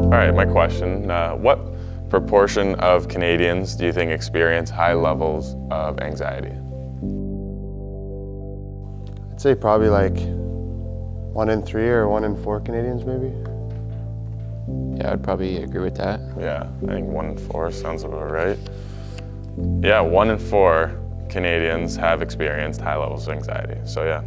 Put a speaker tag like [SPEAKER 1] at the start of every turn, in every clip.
[SPEAKER 1] All right, my question, what proportion of Canadians do you think experience high levels of anxiety?
[SPEAKER 2] I'd say probably like 1 in 3 or 1 in 4 Canadians maybe.
[SPEAKER 3] Yeah, I'd probably agree with that.
[SPEAKER 1] Yeah, I think 1 in 4 sounds about right. Yeah, 1 in 4 Canadians have experienced high levels of anxiety. So yeah,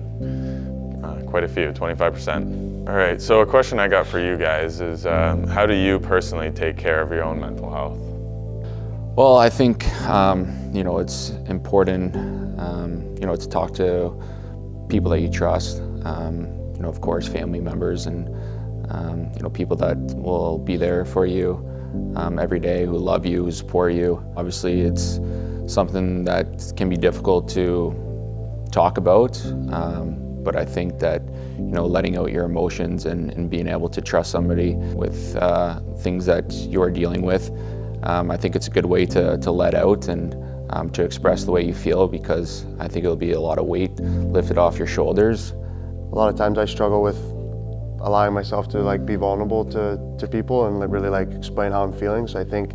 [SPEAKER 1] quite a few, 25%. All right, so a question I got for you guys is, how do you personally take care of your own mental health?
[SPEAKER 3] Well, I think, you know, it's important, you know, to talk to people that you trust, you know, of course, family members and, you know, people that will be there for you every day, who love you, who support you. Obviously, it's something that can be difficult to talk about, but I think that, you know, letting out your emotions and being able to trust somebody with things that you're dealing with, I think it's a good way to let out and to express the way you feel, because I think it'll be a lot of weight lifted off your shoulders.
[SPEAKER 2] A lot of times I struggle with allowing myself to like be vulnerable to people and really like explain how I'm feeling. So I think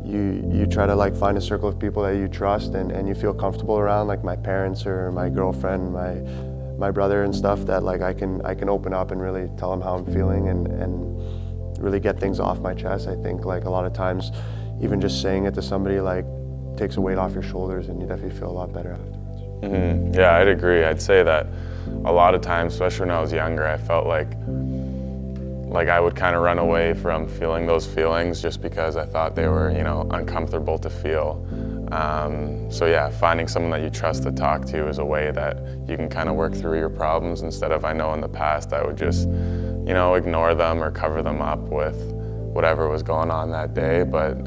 [SPEAKER 2] you try to like find a circle of people that you trust and you feel comfortable around, like my parents or my girlfriend, my brother and stuff, that like I can open up and really tell them how I'm feeling and really get things off my chest. I think like a lot of times even just saying it to somebody like takes a weight off your shoulders and you definitely feel a lot better afterwards.
[SPEAKER 1] Mm-hmm. Yeah, I'd agree. I'd say that a lot of times, especially when I was younger, I felt like I would kind of run away from feeling those feelings just because I thought they were, you know, uncomfortable to feel. So yeah, finding someone that you trust to talk to is a way that you can kind of work through your problems, instead of, I know in the past I would just, you know, ignore them or cover them up with whatever was going on that day. But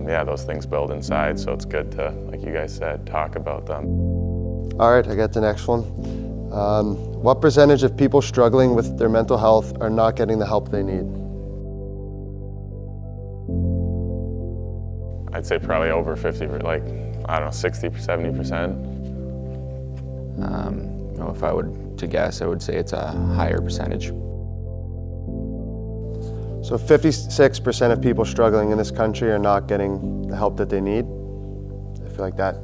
[SPEAKER 1] yeah, those things build inside, so it's good to, like you guys said, talk about them.
[SPEAKER 2] All right, I got the next one. What percentage of people struggling with their mental health are not getting the help they need?
[SPEAKER 1] I'd say probably over 50, like, I don't know, 60, 70%.
[SPEAKER 3] You know, if I would to guess, I would say it's a higher percentage.
[SPEAKER 2] So 56% of people struggling in this country are not getting the help that they need. I feel like that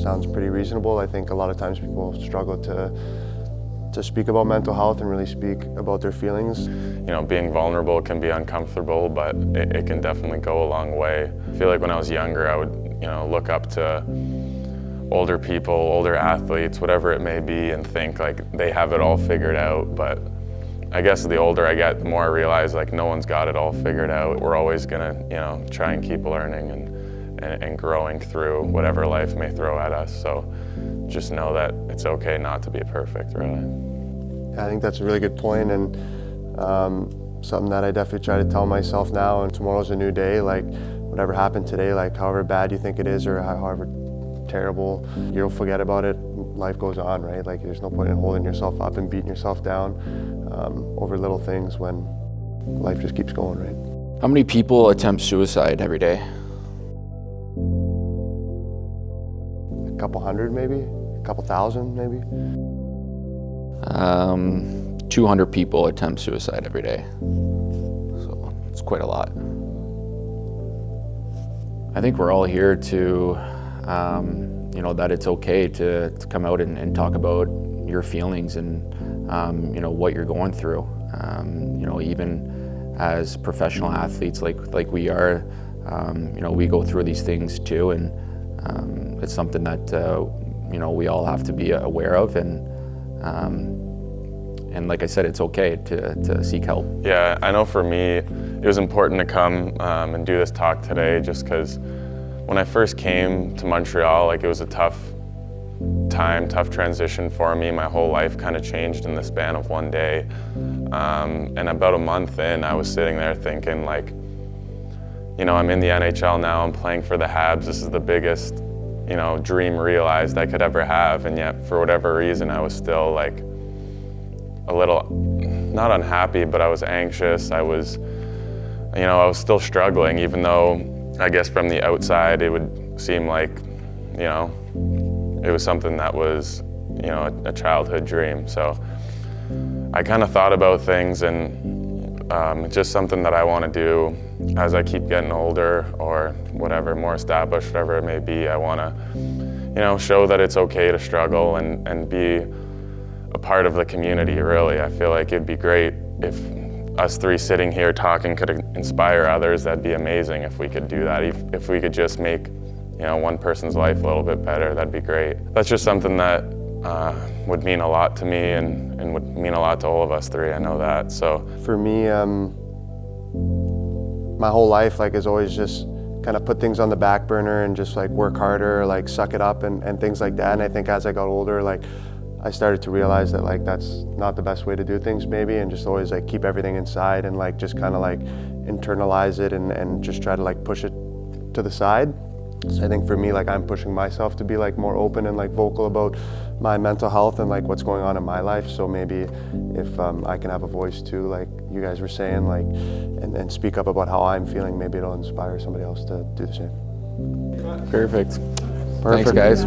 [SPEAKER 2] sounds pretty reasonable. I think a lot of times people struggle to speak about mental health and really speak about their feelings.
[SPEAKER 1] You know, being vulnerable can be uncomfortable, but it can definitely go a long way. I feel like when I was younger, I would, you know, look up to older people, older athletes, whatever it may be, and think like they have it all figured out. But I guess the older I get, the more I realize like no one's got it all figured out. We're always gonna, you know, try and keep learning and growing through whatever life may throw at us. So just know that it's okay not to be perfect, really.
[SPEAKER 2] I think that's a really good point, and something that I definitely try to tell myself now. And tomorrow's a new day. Like whatever happened today, like however bad you think it is or however terrible, you'll forget about it. Life goes on, right? Like there's no point in holding yourself up and beating yourself down over little things when life just keeps going, right?
[SPEAKER 3] How many people attempt suicide every day?
[SPEAKER 2] A couple hundred maybe, a couple thousand maybe.
[SPEAKER 3] 200 people attempt suicide every day, so it's quite a lot. I think we're all here to, you know, that it's okay to come out and talk about your feelings and, you know, what you're going through. You know, even as professional athletes like we are, you know, we go through these things too, and it's something that, you know, we all have to be aware of, and like I said, it's okay to seek help.
[SPEAKER 1] Yeah, I know for me, it was important to come and do this talk today, just because when I first came to Montreal, like it was a tough time, tough transition for me. My whole life kind of changed in the span of one day. And about a month in, I was sitting there thinking like, you know, I'm in the NHL now, I'm playing for the Habs. This is the biggest, you know, dream realized I could ever have. And yet for whatever reason, I was still like a little, not unhappy, but I was anxious. I was, you know, I was still struggling, even though I guess from the outside it would seem like, you know, it was something that was, you know, a childhood dream. So I kind of thought about things, and it's just something that I want to do, as I keep getting older or whatever, more established, whatever it may be, I want to, you know, show that it's okay to struggle and be a part of the community, really. I feel like it'd be great if us three sitting here talking could inspire others. That'd be amazing if we could do that. If we could just make, you know, one person's life a little bit better, that'd be great. That's just something that would mean a lot to me and would mean a lot to all of us three, I know that. So
[SPEAKER 2] for me, my whole life like is always just kind of put things on the back burner and just like work harder, or, like suck it up and things like that. And I think as I got older, like I started to realize that like that's not the best way to do things maybe, and just always like keep everything inside and like just kind of like internalize it and just try to like push it to the side. So I think for me, like I'm pushing myself to be like more open and like vocal about my mental health and like what's going on in my life. So maybe if I can have a voice too, like you guys were saying, like, and speak up about how I'm feeling, maybe it'll inspire somebody else to do the same.
[SPEAKER 3] Perfect.
[SPEAKER 2] Perfect.
[SPEAKER 3] Thanks, guys.